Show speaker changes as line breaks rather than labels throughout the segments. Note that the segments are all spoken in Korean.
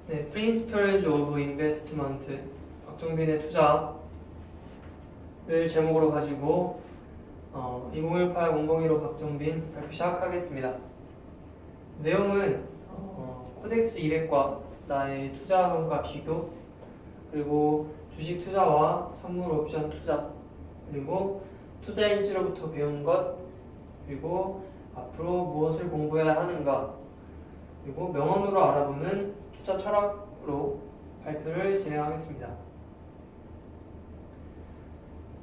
네, Principles of Investment 박정빈의 투자를 제목으로 가지고 2018-0015 박정빈 발표 시작하겠습니다. 내용은 코덱스 200과 나의 투자금과 비교, 그리고 주식 투자와 선물 옵션 투자, 그리고 투자 일지로부터 배운 것, 그리고 앞으로 무엇을 공부해야 하는가, 그리고 명언으로 알아보는 투자 철학으로 발표를 진행하겠습니다.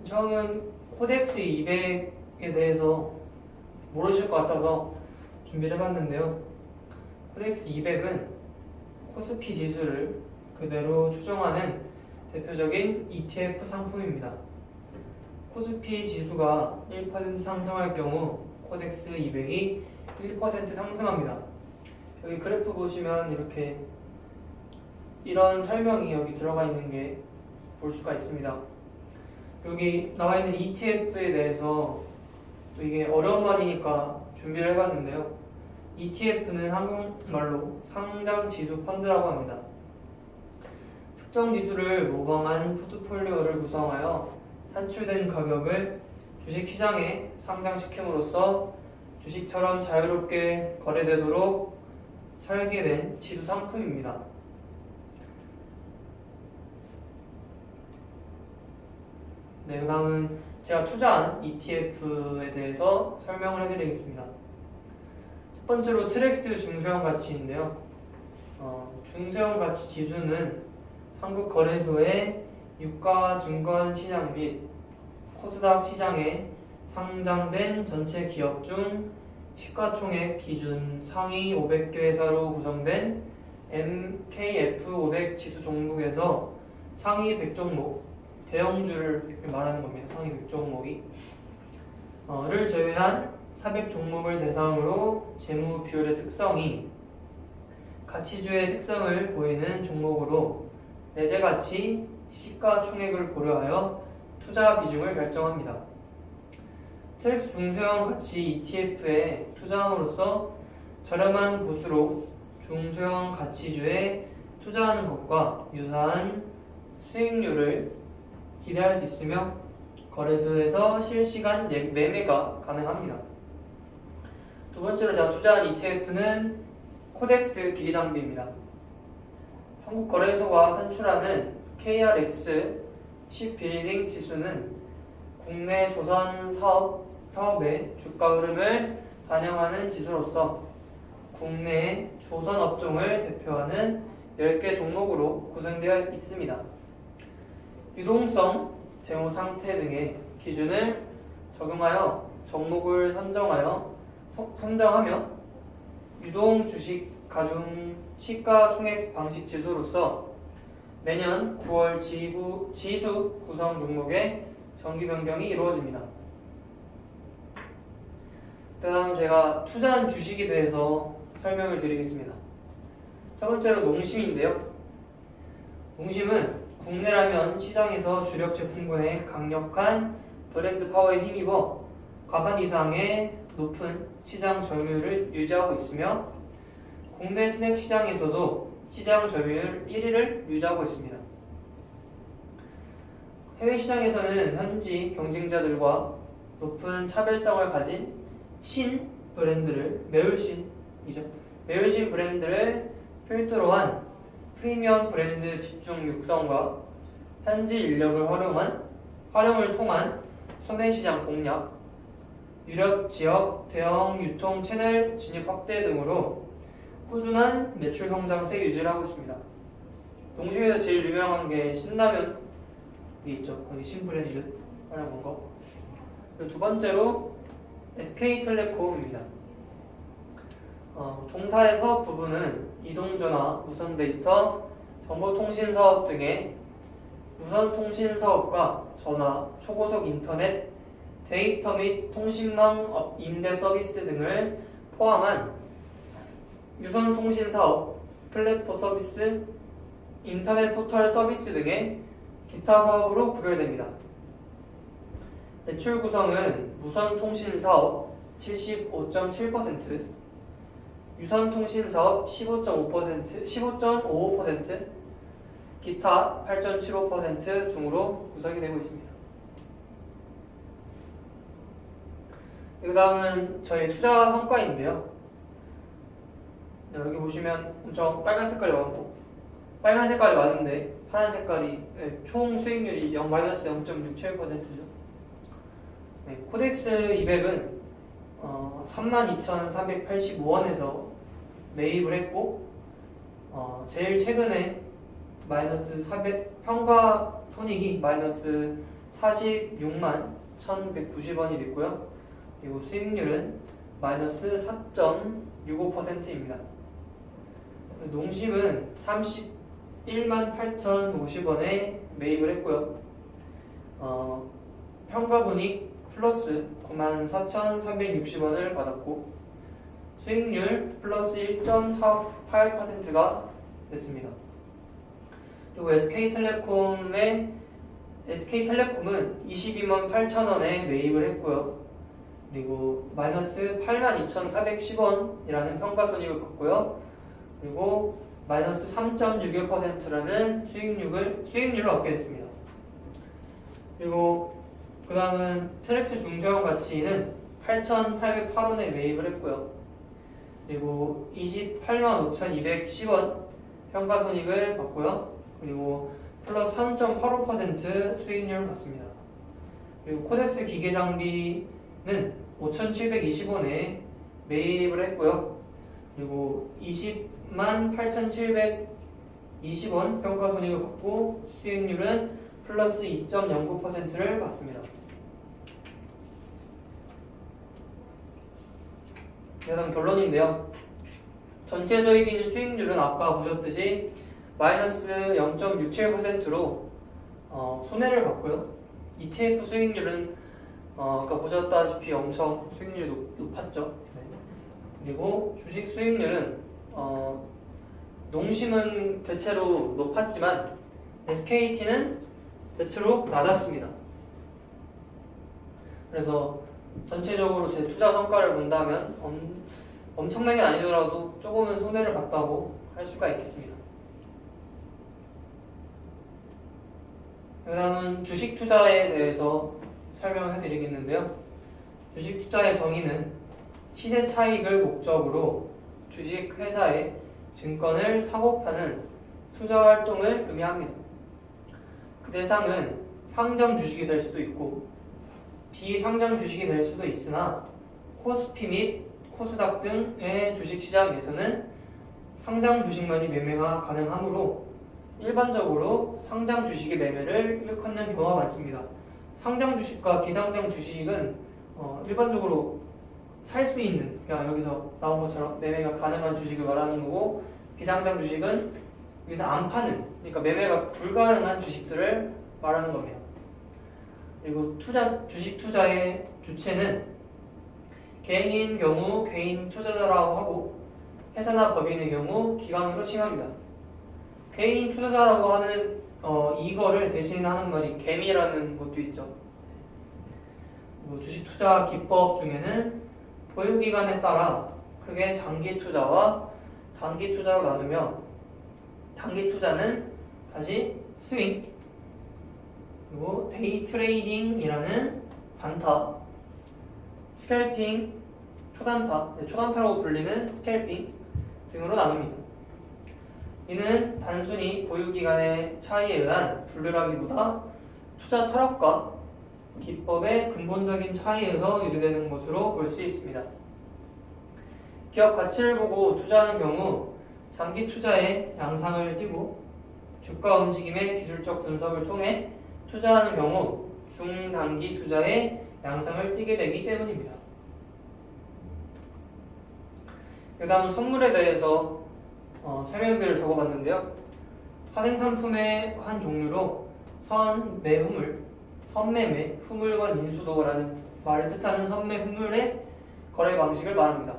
처음은 코덱스 200에 대해서 모르실 것 같아서 준비를 해봤는데요. 코덱스 200은 코스피 지수를 그대로 추정하는 대표적인 ETF 상품입니다. 코스피 지수가 1% 상승할 경우 코덱스 200이 1% 상승합니다. 여기 그래프 보시면 이렇게 이런 설명이 여기 들어가 있는 게 볼 수가 있습니다. 여기 나와 있는 ETF에 대해서 또 이게 어려운 말이니까 준비를 해봤는데요. ETF는 한국말로 상장 지수 펀드라고 합니다. 특정 지수를 모방한 포트폴리오를 구성하여 산출된 가격을 주식시장에 상장시킴으로써 주식처럼 자유롭게 거래되도록 설계된 지수 상품입니다. 네, 그 다음은 제가 투자한 ETF에 대해서 설명을 해드리겠습니다. 첫 번째로 트렉스 중소형 가치인데요. 중소형 가치 지수는 한국 거래소의 유가 증권 시장 및 코스닥 시장에 상장된 전체 기업 중 시가총액 기준 상위 500개 회사로 구성된 MKF500 지수 종목에서 상위 100종목, 대형주를 말하는 겁니다. 상위 100종목이 를 제외한 400종목을 대상으로 재무 비율의 특성이 가치주의 특성을 보이는 종목으로 내재 가치, 시가총액을 고려하여 투자 비중을 결정합니다. 트렉스 중소형 가치 ETF에 투자함으로써 저렴한 보수로 중소형 가치주에 투자하는 것과 유사한 수익률을 기대할 수 있으며 거래소에서 실시간 매매가 가능합니다. 두 번째로 제가 투자한 ETF는 코덱스 기기장비입니다. 한국 거래소가 산출하는 KRX 10빌딩 지수는 국내 조선 사업의 주가 흐름을 반영하는 지수로서 국내 조선 업종을 대표하는 10개 종목으로 구성되어 있습니다. 유동성, 재무 상태 등의 기준을 적용하여 종목을 선정하며 유동 주식 가중 시가총액 방식 지수로서 매년 9월 지수 구성 종목의 정기 변경이 이루어집니다. 다음 제가 투자한 주식에 대해서 설명을 드리겠습니다. 첫 번째로 농심인데요. 농심은 국내라면 시장에서 주력 제품군의 강력한 브랜드 파워에 힘입어 과반 이상의 높은 시장 점유율을 유지하고 있으며 국내 스낵 시장에서도 시장 점유율 1위를 유지하고 있습니다. 해외 시장에서는 현지 경쟁자들과 높은 차별성을 가진 신 브랜드를 매울신 브랜드를 필두로 한 프리미엄 브랜드 집중 육성과 현지 인력을 활용을 통한 소매시장 공략, 유럽 지역 대형 유통 채널 진입 확대 등으로 꾸준한 매출 성장세 유지를 하고 있습니다. 농심에서 제일 유명한 게 신라면이 있죠. 거기 신브랜드 활용한 거. 그리고 두 번째로 SK텔레콤입니다. 동사의 사업 부분은 이동전화, 무선데이터, 정보통신사업 등의 무선통신사업과 전화, 초고속 인터넷, 데이터 및 통신망 임대 서비스 등을 포함한 유선통신사업, 플랫폼 서비스, 인터넷 포털 서비스 등의 기타 사업으로 구별됩니다. 매출 구성은 무선통신사업 75.7%, 유선통신사업 15.55%, 기타 8.75% 중으로 구성이 되고 있습니다. 그 다음은 저희 투자 성과인데요. 여기 보시면 엄청 빨간 색깔이 많고, 빨간 색깔이 많은데 파란 색깔이 총 수익률이 -0.67%죠. 네, 코덱스 200은 32,385원에서 매입을 했고, 제일 최근에 마이너스 400, 평가 손익이 마이너스 46만 1,190원이 됐고요. 그리고 수익률은 마이너스 4.65%입니다. 농심은 31만 8,050원에 매입을 했고요. 평가 손익 플러스 94,360원을 받았고, 수익률 플러스 1.48%가 됐습니다. 그리고 SK텔레콤은 22만 8천원에 매입을 했고요. 그리고 마이너스 82,410원이라는 평가손익을 받고요. 그리고 마이너스 3.61%라는 수익률을 얻게 됐습니다. 그리고 그 다음은 트랙스 중소형 가치는 8,808원에 매입을 했고요. 그리고 28만 5,210원 평가손익을 받고요. 그리고 플러스 3.85% 수익률을 받습니다. 그리고 코덱스 기계장비는 5,720원에 매입을 했고요. 그리고 20만 8,720원 평가손익을 받고 수익률은 플러스 2.09%를 받습니다. 그 다음 결론인데요. 전체적인 수익률은 아까 보셨듯이 마이너스 0.67%로 손해를 봤고요. ETF 수익률은 아까 보셨다시피 엄청 수익률이 높았죠. 네. 그리고 주식 수익률은 농심은 대체로 높았지만 SKT는 대체로 낮았습니다. 그래서 전체적으로 제 투자 성과를 본다면 엄청나게 아니더라도 조금은 손해를 봤다고 할 수가 있겠습니다. 그 다음은 주식 투자에 대해서 설명을 해드리겠는데요. 주식 투자의 정의는 시세 차익을 목적으로 주식 회사의 증권을 사고 파는 투자 활동을 의미합니다. 그 대상은 상장 주식이 될 수도 있고 비상장 주식이 될 수도 있으나 코스피 및 코스닥 등의 주식시장에서는 상장 주식만이 매매가 가능하므로 일반적으로 상장 주식의 매매를 일컫는 경우가 많습니다. 상장 주식과 비상장 주식은 일반적으로 살 수 있는, 그냥 여기서 나온 것처럼 매매가 가능한 주식을 말하는 거고, 비상장 주식은 여기서 안 파는, 그러니까 매매가 불가능한 주식들을 말하는 겁니다. 그리고 주식 투자의 주체는 개인인 경우 개인 투자자라고 하고, 회사나 법인의 경우 기관으로 칭합니다. 개인 투자자라고 하는 이거를 대신하는 말이 개미라는 것도 있죠. 주식 투자 기법 중에는 보유 기간에 따라 크게 장기 투자와 단기 투자로 나누며, 단기 투자는 다시 스윙, 그리고 데이 트레이딩이라는 단타, 스캘핑, 초단타라고 불리는 스캘핑 등으로 나눕니다. 이는 단순히 보유기간의 차이에 의한 분류라기보다 투자 철학과 기법의 근본적인 차이에서 유래되는 것으로 볼 수 있습니다. 기업 가치를 보고 투자하는 경우 장기 투자에 양상을 띠고, 주가 움직임의 기술적 분석을 통해 투자하는 경우 중단기 투자에 양상을 띠게 되기 때문입니다. 그 다음 선물에 대해서 설명들을 적어봤는데요. 파생상품의 한 종류로 선매후물, 선매매, 후물건 인수도라는 말을 뜻하는 선매후물의 거래 방식을 말합니다.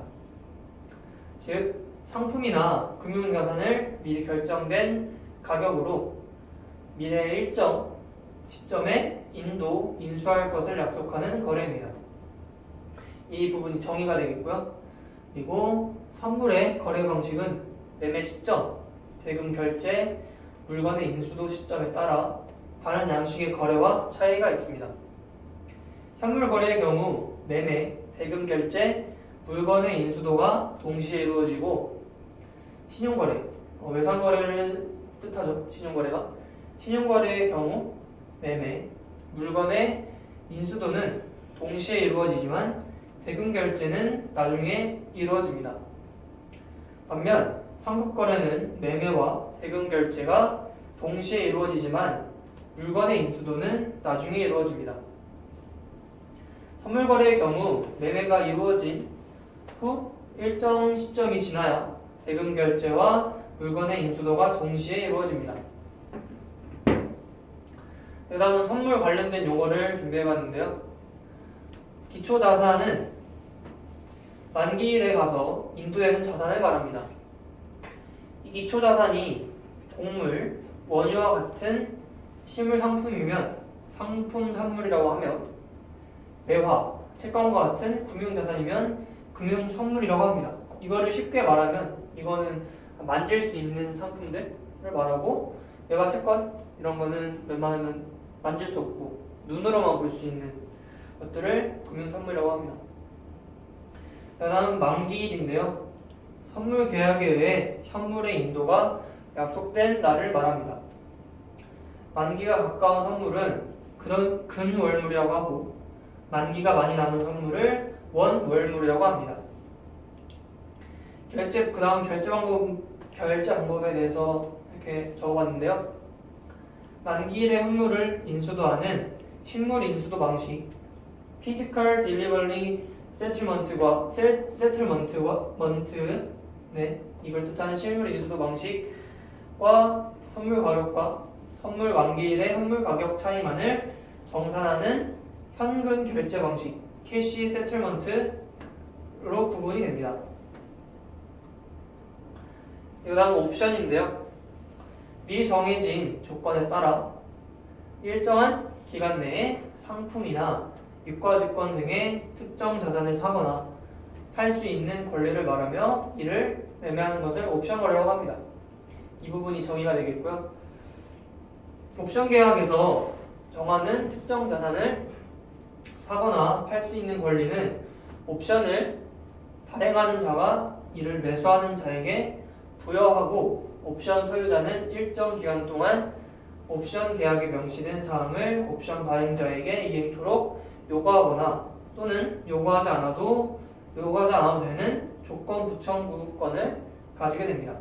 즉, 상품이나 금융자산을 미리 결정된 가격으로 미래의 일정 시점에 인수할 것을 약속하는 거래입니다. 이 부분이 정의가 되겠고요. 그리고 선물의 거래 방식은 매매 시점, 대금 결제, 물건의 인수도 시점에 따라 다른 양식의 거래와 차이가 있습니다. 현물 거래의 경우 매매, 대금 결제, 물건의 인수도가 동시에 이루어지고 신용거래, 외상거래를 뜻하죠. 신용거래의 경우 매매, 물건의 인수도는 동시에 이루어지지만 대금 결제는 나중에 이루어집니다. 반면 상급거래는 매매와 대금 결제가 동시에 이루어지지만 물건의 인수도는 나중에 이루어집니다. 선물거래의 경우 매매가 이루어진 후 일정 시점이 지나야 대금 결제와 물건의 인수도가 동시에 이루어집니다. 그 다음은 선물 관련된 용어를 준비해봤는데요. 기초자산은 만기일에 가서 인도되는 자산을 말합니다. 이 기초자산이 동물, 원유와 같은 실물 상품이면 상품 선물이라고 하며 매화, 채권과 같은 금융자산이면 금융선물이라고 합니다. 이거를 쉽게 말하면 이거는 만질 수 있는 상품들을 말하고 매화, 채권 이런 거는 웬만하면 만질 수 없고 눈으로만 볼 수 있는 것들을 금융선물이라고 합니다. 다음은 만기일인데요. 선물 계약에 의해 현물의 인도가 약속된 날을 말합니다. 만기가 가까운 선물은 근월물이라고 하고 만기가 많이 남은 선물을 원월물이라고 합니다. 그 다음 결제 방법에 대해서 이렇게 적어봤는데요. 만기일의 현물을 인수도하는 실물 인수도 방식, Physical Delivery Settlement와 이걸 뜻하는 실물 인수도 방식과 선물 가격과 선물 만기일의 현물 가격 차이만을 정산하는 현금 결제 방식, 캐시 세틀먼트로 구분이 됩니다. 그 다음 옵션인데요. 미리 정해진 조건에 따라 일정한 기간 내에 상품이나 유가증권 등의 특정 자산을 사거나 팔 수 있는 권리를 말하며 이를 매매하는 것을 옵션 거래라고 합니다. 이 부분이 정의가 되겠고요. 옵션 계약에서 정하는 특정 자산을 사거나 팔 수 있는 권리는 옵션을 발행하는 자가 이를 매수하는 자에게 부여하고 옵션 소유자는 일정 기간 동안 옵션 계약에 명시된 사항을 옵션 발행자에게 이행토록 요구하거나 또는 요구하지 않아도 되는 조건 부청구권을 가지게 됩니다.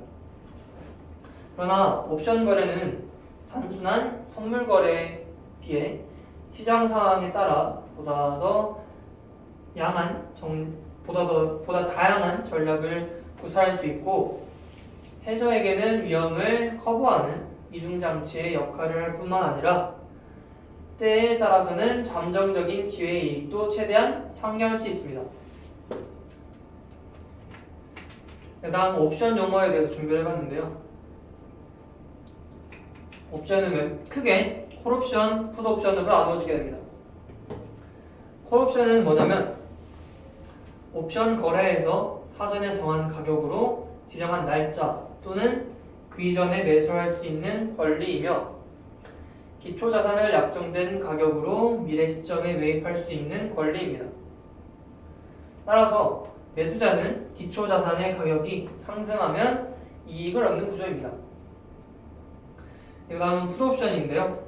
그러나 옵션 거래는 단순한 선물 거래에 비해 시장 상황에 따라 보다 다양한 전략을 구사할 수 있고 해저에게는 위험을 커버하는 이중장치의 역할을 할 뿐만 아니라 때에 따라서는 잠정적인 기회의 이익도 최대한 향유할 수 있습니다. 그 다음 옵션 용어에 대해서 준비를 해봤는데요. 옵션은 크게 콜옵션, 풋옵션으로 나누어지게 됩니다. 콜옵션은 뭐냐면 옵션 거래에서 사전에 정한 가격으로 지정한 날짜 또는 그 이전에 매수할 수 있는 권리이며 기초자산을 약정된 가격으로 미래 시점에 매입할 수 있는 권리입니다. 따라서 매수자는 기초자산의 가격이 상승하면 이익을 얻는 구조입니다. 그 다음은 풋옵션인데요.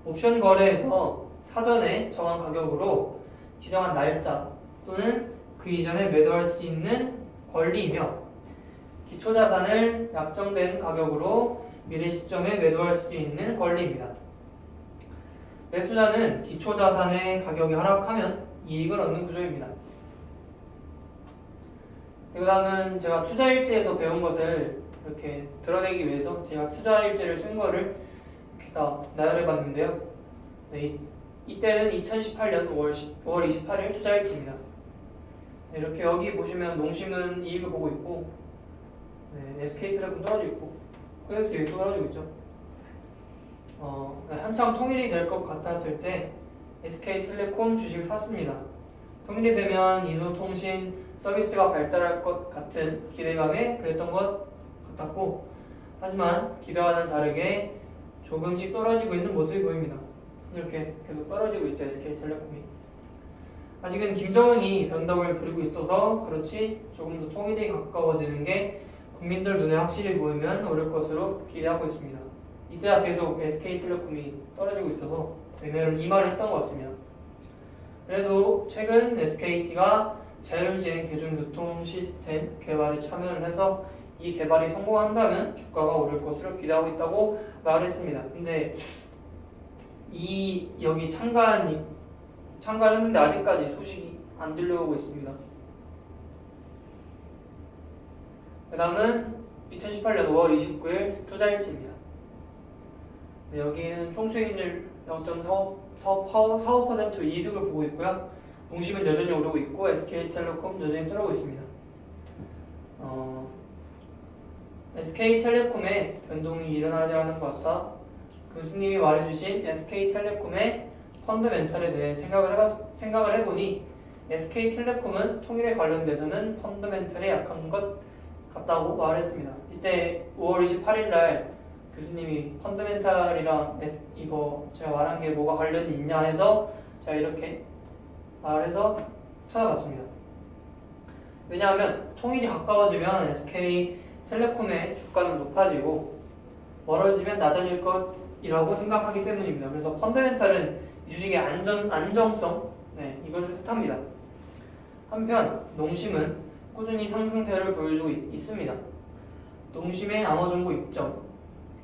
옵션 거래에서 사전에 정한 가격으로 지정한 날짜 또는 그 이전에 매도할 수 있는 권리이며 기초자산을 약정된 가격으로 미래 시점에 매도할 수 있는 권리입니다. 매수자는 기초자산의 가격이 하락하면 이익을 얻는 구조입니다. 그 다음은 제가 투자일지에서 배운 것을 이렇게 드러내기 위해서 제가 투자일지를 쓴 거를 이렇게 다 나열해 봤는데요. 이때는 2018년 5월 28일 투자일지입니다. 이렇게 여기 보시면 농심은 이익을 보고 있고 SK트랙은 떨어지고 있고 코엑스 떨어지고 있죠. 한참 통일이 될 것 같았을 때 SK텔레콤 주식을 샀습니다. 통일이 되면 이노통신, 서비스가 발달할 것 같은 기대감에 그랬던 것 같았고, 하지만 기대와는 다르게 조금씩 떨어지고 있는 모습이 보입니다. 이렇게 계속 떨어지고 있죠, SK텔레콤이. 아직은 김정은이 변덕을 부리고 있어서 그렇지 조금 더 통일이 가까워지는 게 국민들 눈에 확실히 보이면 오를 것으로 기대하고 있습니다. 이때야 계속 SK텔레콤이 떨어지고 있어서 이 말을 했던 것 같습니다. 그래도 최근 SKT가 자율주행 대중교통 시스템 개발에 참여를 해서 이 개발이 성공한다면 주가가 오를 것으로 기대하고 있다고 말했습니다. 근데 여기 참가를 했는데 아직까지 소식이 안 들려오고 있습니다. 그 다음은 2018년 5월 29일 투자일지입니다. 네, 여기는 총수익률 0.45% 이득을 보고 있고요. 농심은 여전히 오르고 있고 SK텔레콤 여전히 떨어지고 있습니다. SK텔레콤에 변동이 일어나지 않은 것 같아 교수님이 말해주신 SK텔레콤의 펀더멘털에 대해 생각을 해보니 SK텔레콤은 통일에 관련돼서는 펀더멘털에 약한 것 같다고 말했습니다. 이때 5월 28일 날 교수님이 펀더멘탈이랑 이거 제가 말한 게 뭐가 관련이 있냐 해서 제가 이렇게 말해서 찾아봤습니다. 왜냐하면 통일이 가까워지면 SK텔레콤의 주가는 높아지고 멀어지면 낮아질 것이라고 생각하기 때문입니다. 그래서 펀더멘탈은 이 주식의 안정성, 이것을 뜻합니다. 한편 농심은 꾸준히 상승세를 보여주고 있습니다. 농심의 암호정보 입점,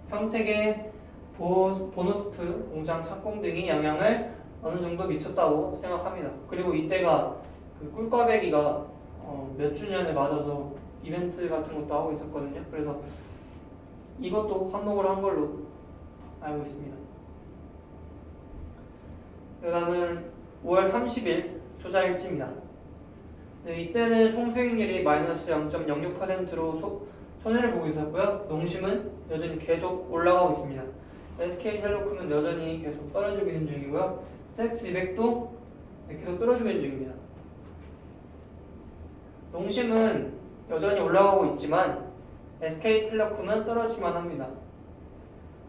평택의 보노스트 공장 착공 등이 영향을 어느 정도 미쳤다고 생각합니다. 그리고 이때가 그 꿀꽈배기가 몇 주년에 맞아서 이벤트 같은 것도 하고 있었거든요. 그래서 이것도 한몫을 한 걸로 알고 있습니다. 그 다음은 5월 30일 투자일지입니다. 네, 이때는 총수익률이 마이너스 0.06%로 손해를 보고 있었고요. 농심은 여전히 계속 올라가고 있습니다. SK텔레콤은 여전히 계속 떨어지고 있는 중이고요. 섹스200도 계속 떨어지고 있는 중입니다. 농심은 여전히 올라가고 있지만 SK텔레콤은 떨어지기만 합니다.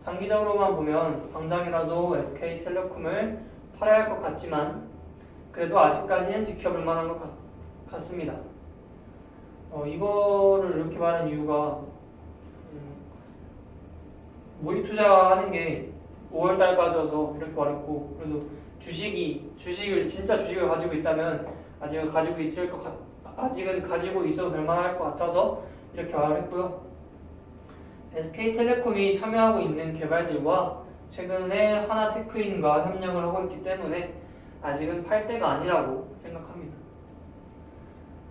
단기적으로만 보면 당장이라도 SK텔레콤을 팔아야 할 것 같지만 그래도 아직까지는 지켜볼 만한 것 같습니다. 이거를 이렇게 말한 이유가 모의 투자하는 게 5월달까지여서 이렇게 말했고, 그래도 진짜 주식을 가지고 있다면 아직은 가지고 있어도 될 만할 것 같아서 이렇게 말을 했고요. SK텔레콤이 참여하고 있는 개발들과 최근에 하나테크인과 협력을 하고 있기 때문에 아직은 팔 때가 아니라고 생각합니다.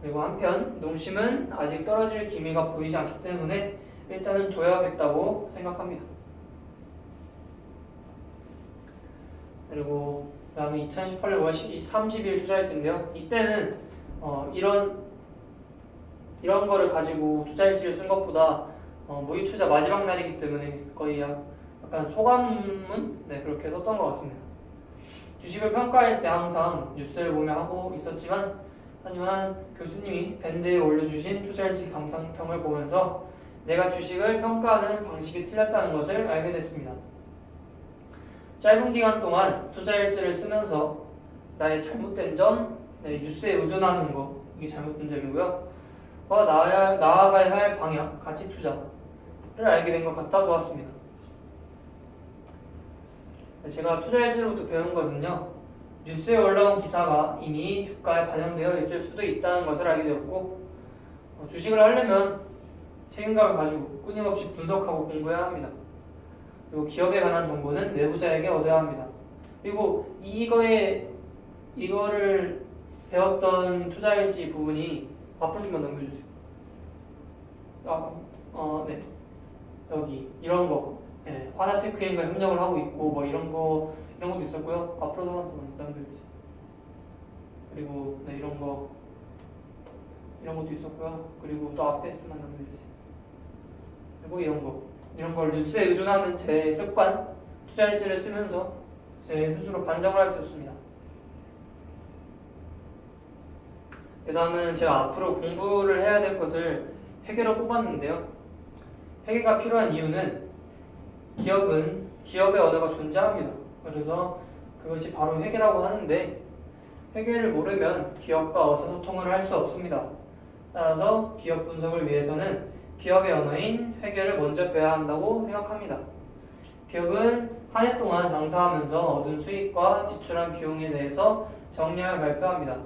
그리고 한편 농심은 아직 떨어질 기미가 보이지 않기 때문에 일단은 둬야겠다고 생각합니다. 그리고 그 다음에 2018년 5월 30일 투자일지인데요. 이때는 이런 거를 가지고 투자일지를 쓴 것보다 모의 투자 마지막 날이기 때문에 거의 약간 소감문? 그렇게 썼던 것 같습니다. 주식을 평가할 때 항상 뉴스를 보며 하고 있었지만 하지만 교수님이 밴드에 올려주신 투자일지 감상평을 보면서 내가 주식을 평가하는 방식이 틀렸다는 것을 알게 됐습니다. 짧은 기간 동안 투자일지를 쓰면서 나의 잘못된 점, 뉴스에 의존하는 거, 이게 잘못된 점이고요. 나아가야 할 방향, 가치 투자를 알게 된 것 같아 좋았습니다. 제가 투자일지로부터 배운 것은요, 뉴스에 올라온 기사가 이미 주가에 반영되어 있을 수도 있다는 것을 알게 되었고, 주식을 하려면 책임감을 가지고 끊임없이 분석하고 공부해야 합니다. 그리고 기업에 관한 정보는 내부자에게 얻어야 합니다. 그리고 이거를 배웠던 투자일지 부분이 앞으로 좀만 넘겨주세요. 네. 여기 이런 거, 하나테크인과 협력을 하고 있고 뭐 이런 것도 있었고요. 앞으로도 하나 좀 남겨주세요. 그리고 이런 것도 있었고요. 그리고 또 앞에 좀만 남겨주세요. 그리고 이런 걸 뉴스에 의존하는 제 습관, 투자일지를 쓰면서 제 스스로 반성을 할 수 있습니다. 그 다음은 제가 앞으로 공부를 해야 될 것을 회계로 뽑았는데요. 회계가 필요한 이유는 기업은 기업의 언어가 존재합니다. 그래서 그것이 바로 회계라고 하는데 회계를 모르면 기업과 의사소통을 할 수 없습니다. 따라서 기업 분석을 위해서는 기업의 언어인 회계를 먼저 배워야 한다고 생각합니다. 기업은 한 해 동안 장사하면서 얻은 수익과 지출한 비용에 대해서 정량을 발표합니다.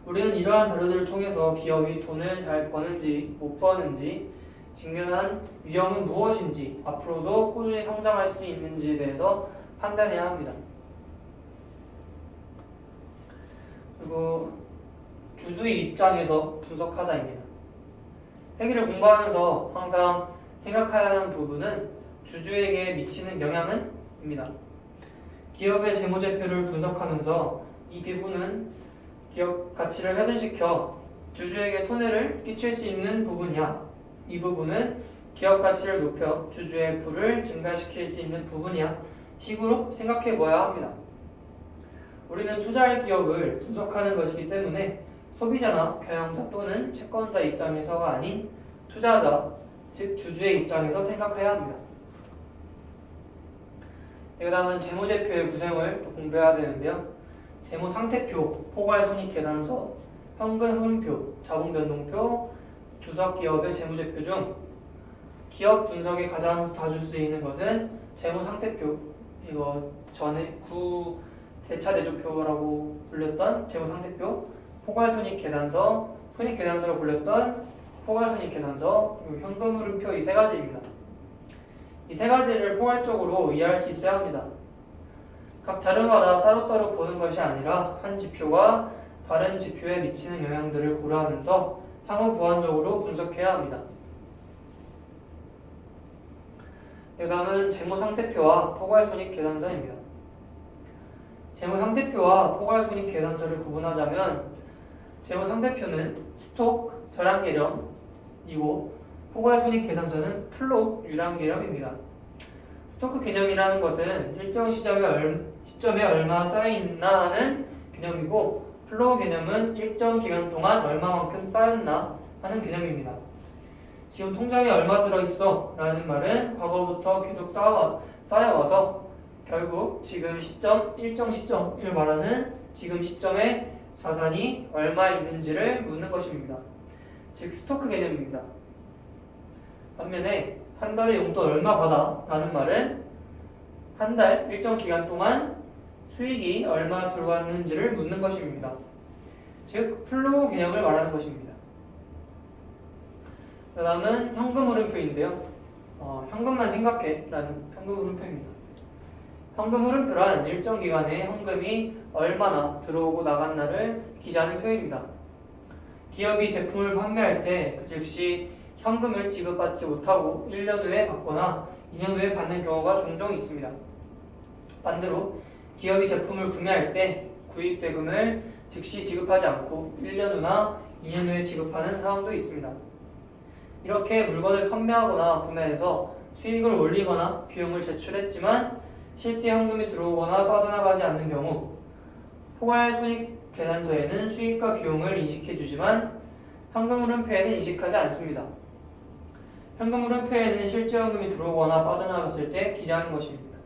우리는 이러한 자료들을 통해서 기업이 돈을 잘 버는지 못 버는지, 직면한 위험은 무엇인지, 앞으로도 꾸준히 성장할 수 있는지에 대해서 판단해야 합니다. 그리고 주주의 입장에서 분석하자입니다. 회계를 공부하면서 항상 생각해야 하는 부분은 주주에게 미치는 영향은 입니다. 기업의 재무제표를 분석하면서 이 부분은 기업 가치를 훼손시켜 주주에게 손해를 끼칠 수 있는 부분이야. 이 부분은 기업 가치를 높여 주주의 부를 증가시킬 수 있는 부분이야. 식으로 생각해 보아야 합니다. 우리는 투자할 기업을 분석하는 것이기 때문에 소비자나 경영자 또는 채권자 입장에서가 아닌 투자자, 즉 주주의 입장에서 생각해야 합니다. 그 다음은 재무제표의 구성을 또 공부해야 되는데요. 재무상태표, 포괄손익계산서, 현금흐름표, 자본변동표, 주석기업의 재무제표 중 기업 분석에 가장 자주 쓰이는 것은 재무상태표, 이거 전에 대차대조표라고 불렸던 재무상태표, 포괄손익계산서, 손익계산서로 불렸던 포괄손익계산서, 그리고 현금흐름표 이 세 가지입니다. 이 세 가지를 포괄적으로 이해할 수 있어야 합니다. 각 자료마다 따로따로 보는 것이 아니라 한 지표가 다른 지표에 미치는 영향들을 고려하면서 상호 보완적으로 분석해야 합니다. 그 다음은 재무상태표와 포괄손익계산서입니다. 재무상태표와 포괄손익계산서를 구분하자면 재무상태표는 스톡, 절약개념이고 포괄손익계산서는 플롯, 유랑개념입니다. 스토크 개념이라는 것은 일정 시점에 얼마 쌓여있나 하는 개념이고 플로우 개념은 일정 기간 동안 얼마만큼 쌓였나 하는 개념입니다. 지금 통장에 얼마 들어있어? 라는 말은 과거부터 계속 쌓여와서 결국 지금 시점, 일정 시점을 말하는 지금 시점에 자산이 얼마 있는지를 묻는 것입니다. 즉 스토크 개념입니다. 반면에 한 달에 용돈 얼마 받아? 라는 말은 한 달 일정 기간 동안 수익이 얼마 들어왔는지를 묻는 것입니다. 즉 플로우 개념을 말하는 것입니다. 그 다음은 현금흐름표인데요. 현금만 생각해 라는 현금흐름표입니다. 현금흐름표란 일정 기간에 현금이 얼마나 들어오고 나갔나를 기재하는 표입니다. 기업이 제품을 판매할 때 그 즉시 현금을 지급받지 못하고 1년 후에 받거나 2년 후에 받는 경우가 종종 있습니다. 반대로 기업이 제품을 구매할 때 구입대금을 즉시 지급하지 않고 1년 후나 2년 후에 지급하는 사람도 있습니다. 이렇게 물건을 판매하거나 구매해서 수익을 올리거나 비용을 제출했지만 실제 현금이 들어오거나 빠져나가지 않는 경우 포괄손익계산서에는 수익과 비용을 인식해주지만 현금흐름표에는 인식하지 않습니다. 현금흐름표에는 실제 현금이 들어오거나 빠져나갔을 때 기재하는 것입니다.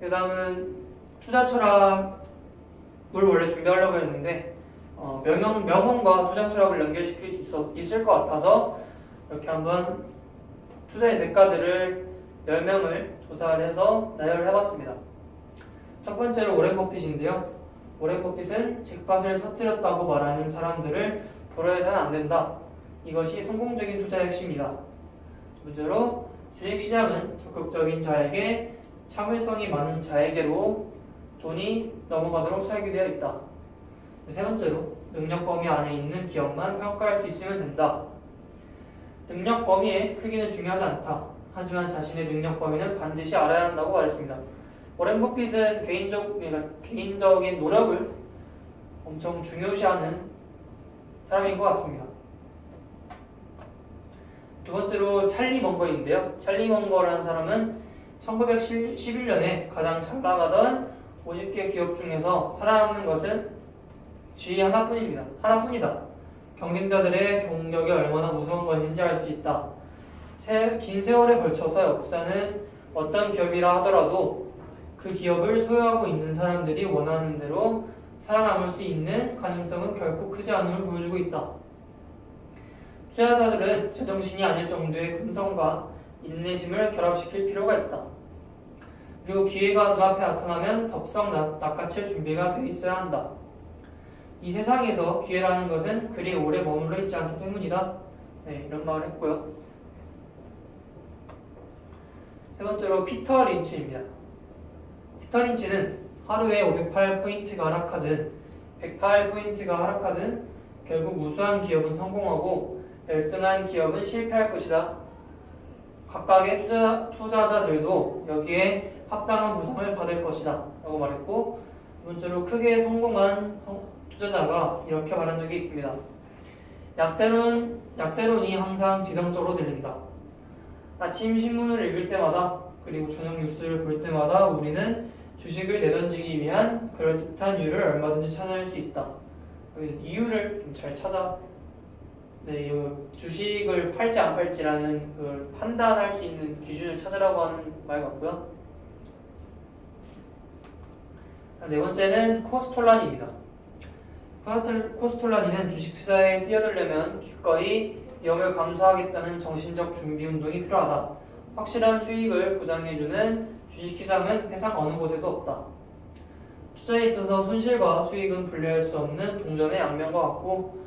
그 다음은 투자 철학을 원래 준비하려고 했는데 명언과 투자 철학을 연결시킬 수 있을 것 같아서 이렇게 한번 투자의 대가들을 10명을 조사를 해서 나열을 해봤습니다. 첫 번째로 오렌 버핏인데요. 오렌 버핏은 잭팟을 터뜨렸다고 말하는 사람들을 보려 해서는 안 된다. 이것이 성공적인 투자의 핵심이다. 두 번째로 주식시장은 적극적인 자에게 참을성이 많은 자에게로 돈이 넘어가도록 설계되어 있다. 세 번째로 능력 범위 안에 있는 기업만 평가할 수 있으면 된다. 능력 범위의 크기는 중요하지 않다. 하지만 자신의 능력 범위는 반드시 알아야 한다고 말했습니다. 오렌 버핏은 개인적인 노력을 엄청 중요시하는 사람인 것 같습니다. 두 번째로 찰리 먼거인데요. 찰리 먼거라는 사람은 1911년에 가장 잘 나가던 50개 기업 중에서 살아남는 것은 G 하나뿐이다. 경쟁자들의 경력이 얼마나 무서운 것인지 알 수 있다. 긴 세월에 걸쳐서 역사는 어떤 기업이라 하더라도 그 기업을 소유하고 있는 사람들이 원하는 대로 살아남을 수 있는 가능성은 결코 크지 않음을 보여주고 있다. 투자자들은 제정신이 아닐 정도의 근성과 인내심을 결합시킬 필요가 있다. 그리고 기회가 눈앞에 나타나면 덥석 낚아챌 준비가 돼 있어야 한다. 이 세상에서 기회라는 것은 그리 오래 머물러 있지 않기 때문이다. 네, 이런 말을 했고요. 세 번째로 피터 린치입니다. 피터 린치는 하루에 508포인트가 하락하든 108포인트가 하락하든 결국 우수한 기업은 성공하고 열등한 기업은 실패할 것이다. 각각의 투자자들도 여기에 합당한 보상을 받을 것이다 라고 말했고, 두 번째로 크게 성공한 투자자가 이렇게 말한 적이 있습니다. 약세론이 항상 지성적으로 들린다. 아침 신문을 읽을 때마다 그리고 저녁 뉴스를 볼 때마다 우리는 주식을 내던지기 위한 그럴듯한 이유를 얼마든지 찾아낼 수 있다. 이유를 좀 잘 네, 주식을 팔지 안 팔지라는 그 판단할 수 있는 기준을 찾으라고 하는 말 같고요. 네 번째는 코스톨라니입니다. 코스톨라니는 주식 투자에 뛰어들려면 기꺼이 위험을 감수하겠다는 정신적 준비 운동이 필요하다. 확실한 수익을 보장해주는 주식시장은 세상 어느 곳에도 없다. 투자에 있어서 손실과 수익은 분리할 수 없는 동전의 양면과 같고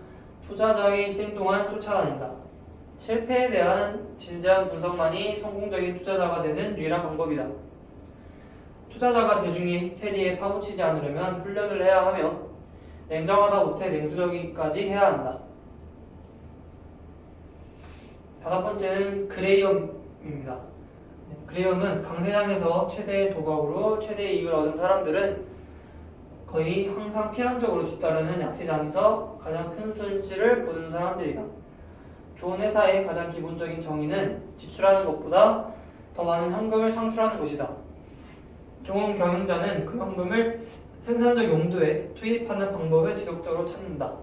투자자의 일생 동안 쫓아다닌다. 실패에 대한 진지한 분석만이 성공적인 투자자가 되는 유일한 방법이다. 투자자가 대중의 히스테리에 파묻히지 않으려면 훈련을 해야 하며 냉정하다 못해 냉소적이기까지 해야 한다. 다섯 번째는 그레이엄입니다. 그레이엄은 강세장에서 최대의 도박으로 최대의 이익을 얻은 사람들은 거의 항상 필연적으로 뒤따르는 약세장에서 가장 큰 손실을 보는 사람들이다. 좋은 회사의 가장 기본적인 정의는 지출하는 것보다 더 많은 현금을 창출하는 것이다. 좋은 경영자는 그 현금을 생산적 용도에 투입하는 방법을 지속적으로 찾는다.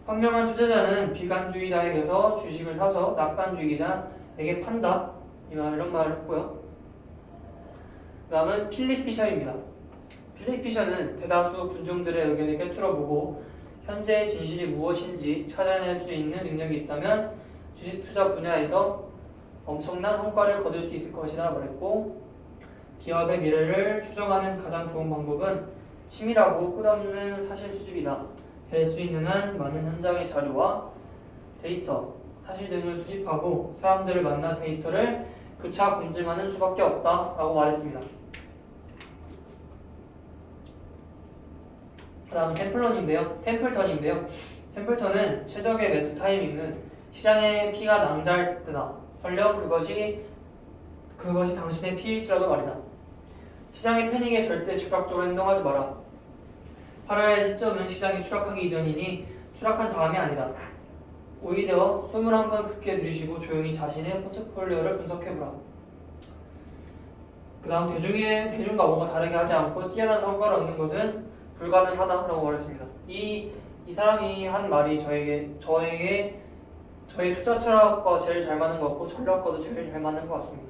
현명한 투자자는 비관주의자에게서 주식을 사서 낙관주의자에게 판다. 이런 말을 했고요. 그 다음은 필립 피셔입니다. 필립 피셔는 대다수 군중들의 의견을 꿰뚫어보고 현재의 진실이 무엇인지 찾아낼 수 있는 능력이 있다면 주식 투자 분야에서 엄청난 성과를 거둘 수 있을 것이라 말했고, 기업의 미래를 추정하는 가장 좋은 방법은 치밀하고 끝없는 사실 수집이다. 될 수 있는 한 많은 현장의 자료와 데이터, 사실 등을 수집하고 사람들을 만나 데이터를 교차 검증하는 수밖에 없다 라고 말했습니다. 그 다음 템플턴인데요. 템플턴은 최적의 매수 타이밍은 시장의 피가 낭자할 때다. 설령 그것이 당신의 피일지라도 말이다. 시장의 패닉에 절대 즉각적으로 행동하지 마라. 팔아야 할 시점은 시장이 추락하기 이전이니 추락한 다음이 아니다. 오히려 숨을 한번 깊게 들이쉬고 조용히 자신의 포트폴리오를 분석해보라. 그 다음 대중과 뭔가 다르게 하지 않고 뛰어난 성과를 얻는 것은 불가능하다라고 말했습니다. 이 사람이 한 말이 저의 투자 철학과 제일 잘 맞는 것 같고 전략과도 제일 잘 맞는 것 같습니다.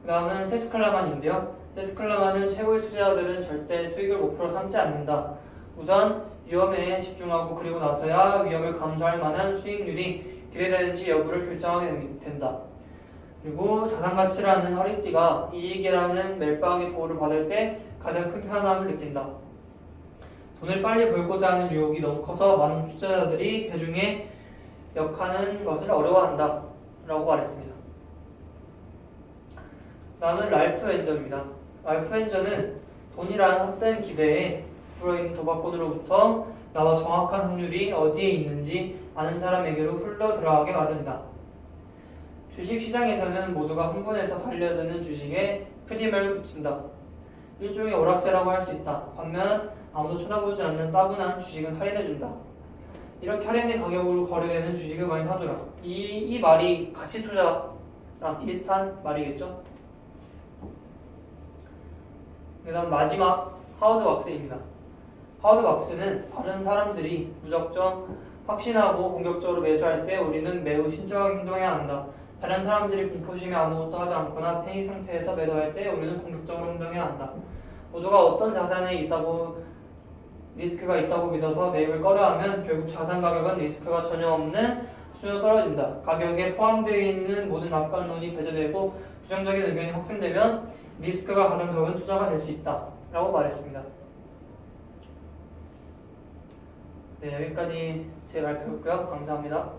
그 다음은 세스클라만인데요. 세스클라만은 최고의 투자자들은 절대 수익을 목표로 삼지 않는다. 우선 위험에 집중하고 그리고 나서야 위험을 감수할 만한 수익률이 기대되는지 여부를 결정하게 된다. 그리고 자산가치라는 허리띠가 이익이라는 멜빵의 보호를 받을 때 가장 큰 편안함을 느낀다. 돈을 빨리 벌고자 하는 유혹이 너무 커서 많은 투자자들이 대중에 역하는 것을 어려워한다 라고 말했습니다. 다음은 랄프 엔저입니다. 랄프 엔저는 돈이라는 헛된 기대에 불어있는 도박꾼으로부터 나와 정확한 확률이 어디에 있는지 아는 사람에게로 흘러 들어가게 마련이다. 주식시장에서는 모두가 흥분해서 달려드는 주식에 프리미엄을 붙인다. 일종의 오락세라고 할 수 있다. 반면 아무도 쳐다보지 않는 따분한 주식은 할인해준다. 이렇게 할인된 가격으로 거래되는 주식을 많이 사두라. 이 말이 가치 투자랑 비슷한 말이겠죠? 그 다음 마지막 하워드 왁스입니다. 하워드 막스는 다른 사람들이 무작정 확신하고 공격적으로 매수할 때 우리는 매우 신중하게 행동해야 한다. 다른 사람들이 공포심에 아무것도 하지 않거나 패닉 상태에서 매도할 때 우리는 공격적으로 행동해야 한다. 모두가 어떤 자산에 있다고 리스크가 있다고 믿어서 매입을 꺼려하면 결국 자산 가격은 리스크가 전혀 없는 수준으로 떨어진다. 가격에 포함되어 있는 모든 낙관론이 배제되고 부정적인 의견이 확산되면 리스크가 가장 적은 투자가 될 수 있다. 라고 말했습니다. 네, 여기까지 제 발표였고요. 감사합니다.